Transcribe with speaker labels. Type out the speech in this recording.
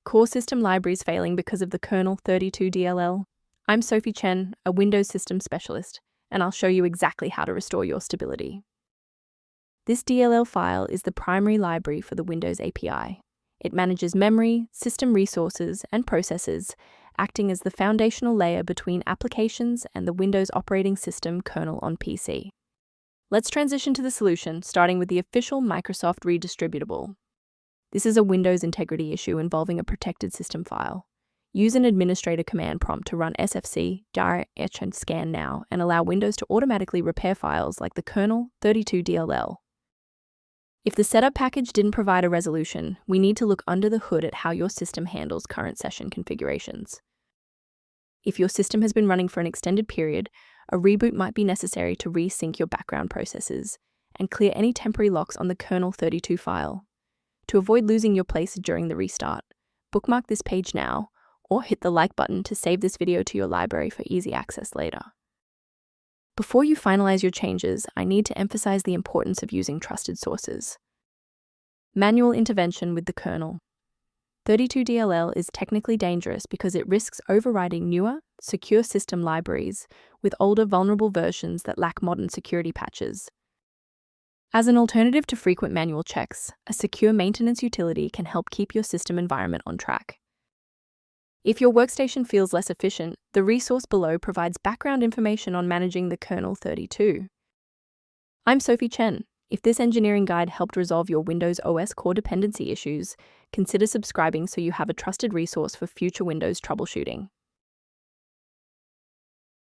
Speaker 1: Core system libraries failing because of the Kernel32 DLL. I'm Sophie Chen, a Windows system specialist, and I'll show you exactly how to restore your stability. This DLL file is the primary library for the Windows API. It manages memory, system resources, and processes, acting as the foundational layer between applications and the Windows operating system kernel on PC. Let's transition to the solution, starting with the official Microsoft redistributable. This is a Windows integrity issue involving a protected system file. Use an administrator command prompt to run sfc dir etch and scan now and allow Windows to automatically repair files like the Kernel32.dll. If the setup package didn't provide a resolution, we need to look under the hood at how your system handles current session configurations. If your system has been running for an extended period, a reboot might be necessary to resync your background processes and clear any temporary locks on the Kernel32 file. To avoid losing your place during the restart, bookmark this page now or hit the like button to save this video to your library for easy access later. Before you finalize your changes, I need to emphasize the importance of using trusted sources. Manual intervention with the kernel. 32DLL is technically dangerous because it risks overriding newer, secure system libraries with older vulnerable versions that lack modern security patches. As an alternative to frequent manual checks, a secure maintenance utility can help keep your system environment on track. If your workstation feels less efficient, the resource below provides background information on managing the Kernel32. I'm Sophie Chen. If this engineering guide helped resolve your Windows OS core dependency issues, consider subscribing so you have a trusted resource for future Windows troubleshooting.